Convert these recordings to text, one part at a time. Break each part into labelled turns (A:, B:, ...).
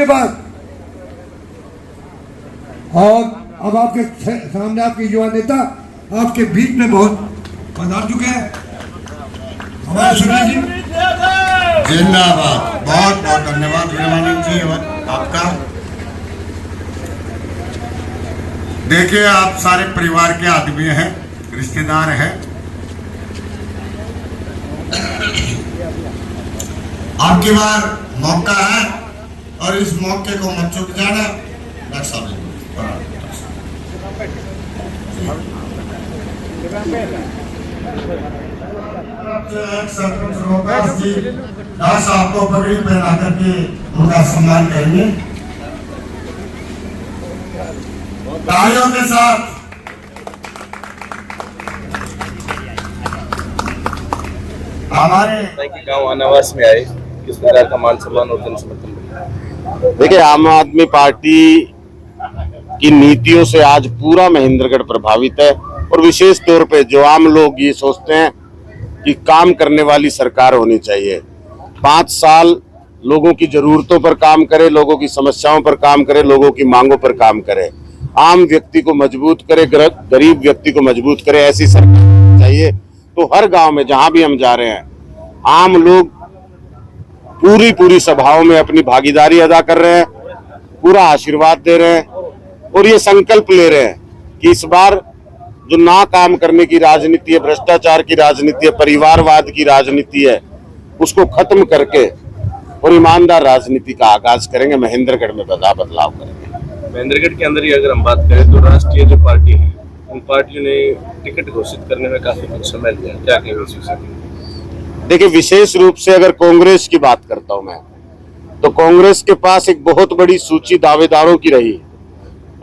A: के बाद और अब आपके सामने आपके युवा नेता आपके बीच में बहुत पधार चुके हैं। हमारे सुनील जी
B: जिंदाबाद। बहुत बहुत धन्यवाद विमानंद जी आपका। देखिए, आप सारे परिवार के आदमी हैं, रिश्तेदार हैं। आपकी बार मौका है और इस मौके को मत चूक जाना। दास आपको पगड़ी पहना करके उनका सम्मान करेंगे तालियों के साथ। हमारे
C: गाँव आनावास में आए, किस प्रकार का मान सम्मान और जन समर्थन?
D: देखिए, आम आदमी पार्टी की नीतियों से आज पूरा महेंद्रगढ़ प्रभावित है और विशेष तौर पे जो आम लोग ये सोचते हैं कि काम करने वाली सरकार होनी चाहिए। 5 साल लोगों की जरूरतों पर काम करे, लोगों की समस्याओं पर काम करे, लोगों की मांगों पर काम करे, आम व्यक्ति को मजबूत करे, गरीब व्यक्ति को मजबूत करे, ऐसी सरकार चाहिए। तो हर गांव में जहां भी हम जा रहे हैं, आम लोग पूरी सभाओं में अपनी भागीदारी अदा कर रहे हैं, पूरा आशीर्वाद दे रहे हैं और ये संकल्प ले रहे हैं कि इस बार जो ना काम करने की राजनीति है, भ्रष्टाचार की राजनीति है, परिवारवाद की राजनीति है, उसको खत्म करके और ईमानदार राजनीति का आगाज करेंगे। महेंद्रगढ़ में बदलाव करेंगे।
C: महेंद्रगढ़ के अंदर ही अगर हम बात करें तो राष्ट्रीय जो पार्टी है, उन पार्टियों ने टिकट घोषित करने में काफी कुछ समय लिया, क्या कहेंगे?
D: देखिए, विशेष रूप से अगर कांग्रेस की बात करता हूं मैं, तो कांग्रेस के पास एक बहुत बड़ी सूची दावेदारों की रही।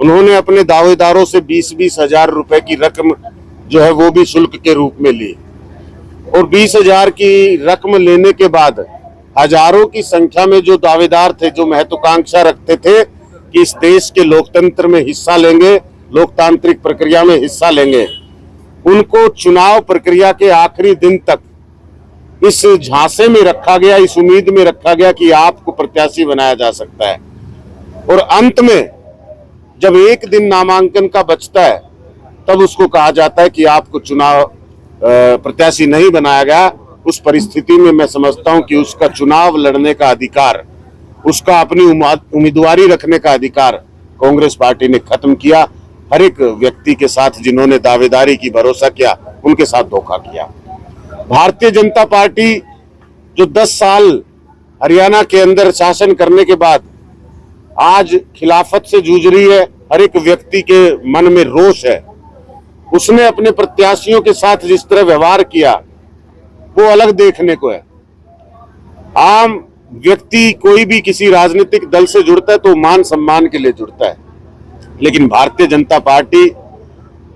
D: उन्होंने अपने दावेदारों से 20-20 हजार रुपए की रकम जो है वो भी शुल्क के रूप में ली और 20 हजार की रकम लेने के बाद हजारों की संख्या में जो दावेदार थे, जो महत्वाकांक्षा रखते थे कि इस देश के लोकतंत्र में हिस्सा लेंगे, लोकतांत्रिक प्रक्रिया में हिस्सा लेंगे, उनको चुनाव प्रक्रिया के आखिरी दिन तक इस झांसे में रखा गया, इस उम्मीद में रखा गया कि आपको प्रत्याशी बनाया जा सकता है। और अंत में जब एक दिन नामांकन का बचता है, तब उसको कहा जाता है कि आपको चुनाव प्रत्याशी नहीं बनाया गया। उस परिस्थिति में मैं समझता हूं कि उसका चुनाव लड़ने का अधिकार, उसका अपनी उम्मीदवारी रखने का अधिकार कांग्रेस पार्टी ने खत्म किया। हर एक व्यक्ति के साथ जिन्होंने दावेदारी की, भरोसा किया, उनके साथ धोखा किया। भारतीय जनता पार्टी जो 10 साल हरियाणा के अंदर शासन करने के बाद आज खिलाफत से जूझ रही है, हर एक व्यक्ति के मन में रोष है। उसने अपने प्रत्याशियों के साथ जिस तरह व्यवहार किया वो अलग देखने को है। आम व्यक्ति कोई भी किसी राजनीतिक दल से जुड़ता है तो मान सम्मान के लिए जुड़ता है, लेकिन भारतीय जनता पार्टी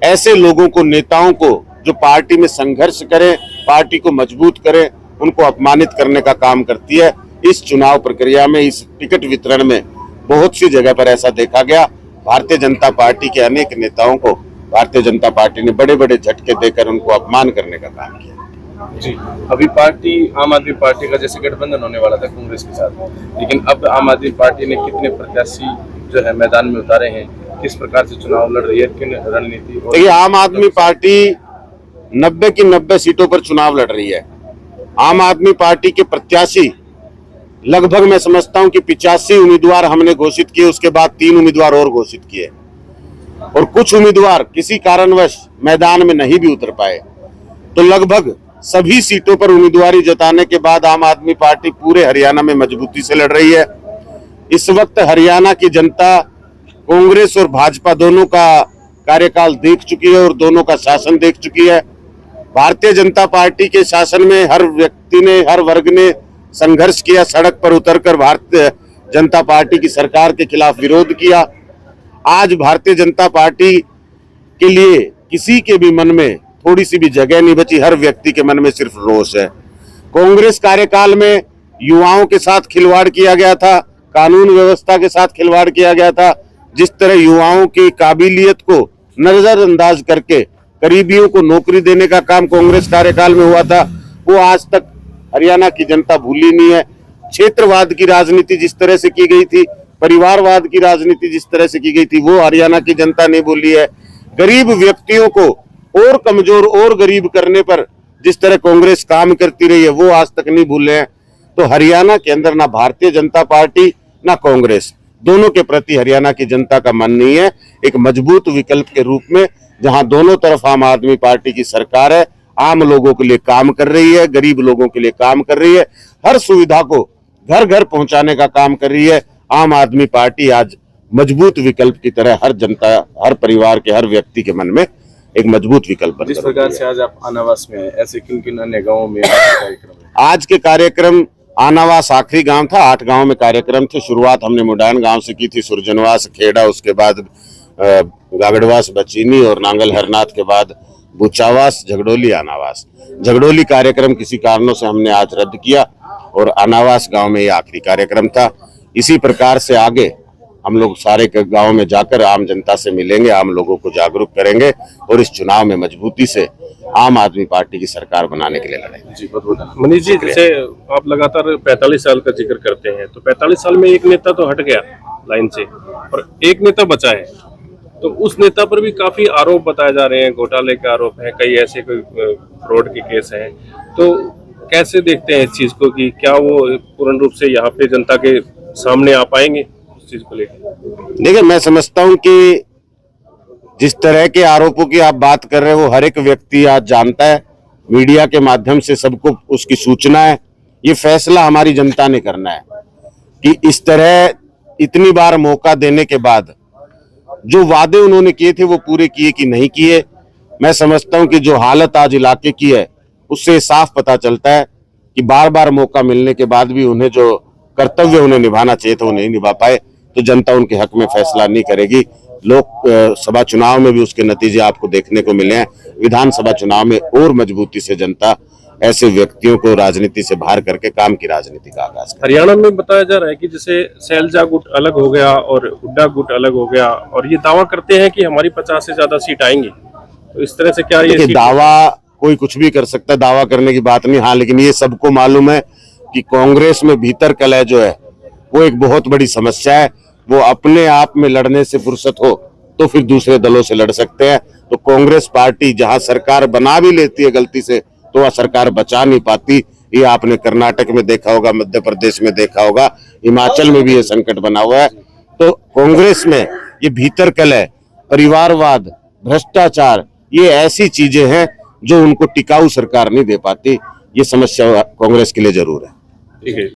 D: ऐसे लोगों को, नेताओं को जो पार्टी में संघर्ष करें, पार्टी को मजबूत करें, उनको अपमानित करने का काम करती है। इस चुनाव प्रक्रिया में, इस टिकट वितरण में बहुत सी जगह पर ऐसा देखा गया। भारतीय जनता पार्टी के अनेक नेताओं को भारतीय जनता पार्टी ने बड़े बड़े झटके देकर उनको अपमान करने का काम किया।
C: जी, अभी पार्टी, आम आदमी पार्टी का जैसे गठबंधन होने वाला था कांग्रेस के साथ, लेकिन अब आम आदमी पार्टी ने कितने प्रत्याशी जो है मैदान में उतारे हैं, किस प्रकार से चुनाव लड़ रही है, किन रणनीति?
D: देखिए, आम आदमी पार्टी 90 की 90 सीटों पर चुनाव लड़ रही है। आम आदमी पार्टी के प्रत्याशी लगभग मैं समझता हूं कि 85 उम्मीदवार हमने घोषित किए, उसके बाद 3 उम्मीदवार और घोषित किए और कुछ उम्मीदवार किसी कारणवश मैदान में नहीं भी उतर पाए। तो लगभग सभी सीटों पर उम्मीदवारी जताने के बाद आम आदमी पार्टी पूरे हरियाणा में मजबूती से लड़ रही है। इस वक्त हरियाणा की जनता कांग्रेस और भाजपा दोनों का कार्यकाल देख चुकी है और दोनों का शासन देख चुकी है। भारतीय जनता पार्टी के शासन में हर व्यक्ति ने, हर वर्ग ने संघर्ष किया, सड़क पर उतरकर भारतीय जनता पार्टी की सरकार के खिलाफ विरोध किया। आज भारतीय जनता पार्टी के लिए किसी के भी मन में थोड़ी सी भी जगह नहीं बची, हर व्यक्ति के मन में सिर्फ रोष है। कांग्रेस कार्यकाल में युवाओं के साथ खिलवाड़ किया गया था, कानून व्यवस्था के साथ खिलवाड़ किया गया था। जिस तरह युवाओं की काबिलियत को नजरअंदाज करके गरीबियों को नौकरी देने का काम कांग्रेस कार्यकाल में हुआ था, वो आज तक हरियाणा की जनता भूली नहीं है। क्षेत्रवाद की राजनीति जिस तरह से की गई थी, परिवारवाद की राजनीति जिस तरह से की गई थी वो हरियाणा की जनता ने बोली है। गरीब व्यक्तियों को और कमजोर और गरीब करने पर जिस तरह कांग्रेस काम करती रही है वो आज तक नहीं भूले हैं। तो हरियाणा के अंदर ना भारतीय जनता पार्टी ना कांग्रेस, दोनों के प्रति हरियाणा की जनता का मन नहीं है। एक मजबूत विकल्प के रूप में जहां दोनों तरफ आम आदमी पार्टी की सरकार है, आम लोगों के लिए काम कर रही है, गरीब लोगों के लिए काम कर रही है, हर सुविधा को घर घर पहुंचाने का काम कर रही है। आम आदमी पार्टी आज मजबूत विकल्प की तरह हर जनता, हर परिवार के, हर व्यक्ति के मन में एक मजबूत विकल्प बनकर
C: जिस प्रकार से आज आप आनावास में हैं, ऐसे किन किन अन्य गाँवों में कार्यक्रम है?
D: आज के कार्यक्रम आनावास आखिरी गांव था, 8 गांव में कार्यक्रम थे। शुरुआत हमने मुडान गांव से की थी, सुरजनवास, खेड़ा, उसके बाद गागड़वास, बचीनी और नांगल हरनाथ के बाद बुचावास, झगड़ोली, आनावास। झगड़ोली कार्यक्रम किसी कारणों से हमने आज रद्द किया और आनावास गांव में ये आखिरी कार्यक्रम था। इसी प्रकार से आगे हम लोग सारे गांव में जाकर आम जनता से मिलेंगे, आम लोगों को जागरूक करेंगे और इस चुनाव में मजबूती से आम आदमी पार्टी की सरकार बनाने के लिए लड़ेंगे।
C: जी, बहुत बहुत धन्यवाद।
E: मनीष जी, जैसे आप लगातार 45 साल का जिक्र करते हैं, तो 45 साल में एक नेता तो हट गया लाइन से और एक नेता बचा है, तो उस नेता पर भी काफी आरोप बताए जा रहे हैं, घोटाले के आरोप हैं, कई ऐसे कोई फ्रॉड के केस हैं। तो कैसे देखते हैं इस चीज को कि क्या वो पूर्ण रूप से यहाँ पे जनता के सामने आ पाएंगे उस चीज को लेकर?
D: देखिए, मैं समझता हूं कि जिस तरह के आरोपों की आप बात कर रहे हो हर एक व्यक्ति आज जानता है, मीडिया के माध्यम से सबको उसकी सूचना है। ये फैसला हमारी जनता ने करना है कि इस तरह इतनी बार मौका देने के बाद जो वादे उन्होंने किए थे वो पूरे किए कि नहीं किए। मैं समझता हूं कि जो हालत आज इलाके की है उससे साफ पता चलता है कि बार बार मौका मिलने के बाद भी उन्हें जो कर्तव्य उन्हें निभाना चाहिए था वो नहीं निभा पाए। तो जनता उनके हक में फैसला नहीं करेगी। लोक सभा चुनाव में भी उसके नतीजे आपको देखने को मिले हैं। विधानसभा चुनाव में और मजबूती से जनता ऐसे व्यक्तियों को राजनीति से बाहर करके काम की राजनीति का आगाज करे।
E: हरियाणा में बताया जा रहा है कि जैसे सैलजा गुट अलग हो गया और हुड्डा गुट अलग हो गया और ये दावा करते हैं कि हमारी 50 से ज्यादा सीट आएंगी। तो इस तरह से क्या ये
D: दावा कोई कुछ भी कर सकता है, दावा करने की बात नहीं। हाँ, लेकिन ये सबको मालूम है कि कांग्रेस में भीतर कलह जो है वो एक बहुत बड़ी समस्या है। वो अपने आप में लड़ने से फुर्सत हो तो फिर दूसरे दलों से लड़ सकते हैं। तो कांग्रेस पार्टी जहां सरकार बना भी लेती है गलती से तो वह सरकार बचा नहीं पाती। ये आपने कर्नाटक में देखा होगा, मध्य प्रदेश में देखा होगा, हिमाचल में भी ये संकट बना हुआ है। तो कांग्रेस में ये भीतर कलह, परिवारवाद, भ्रष्टाचार, ये ऐसी चीजें हैं जो उनको टिकाऊ सरकार नहीं दे पाती। ये समस्या कांग्रेस के लिए जरूर है।
E: ठीक है।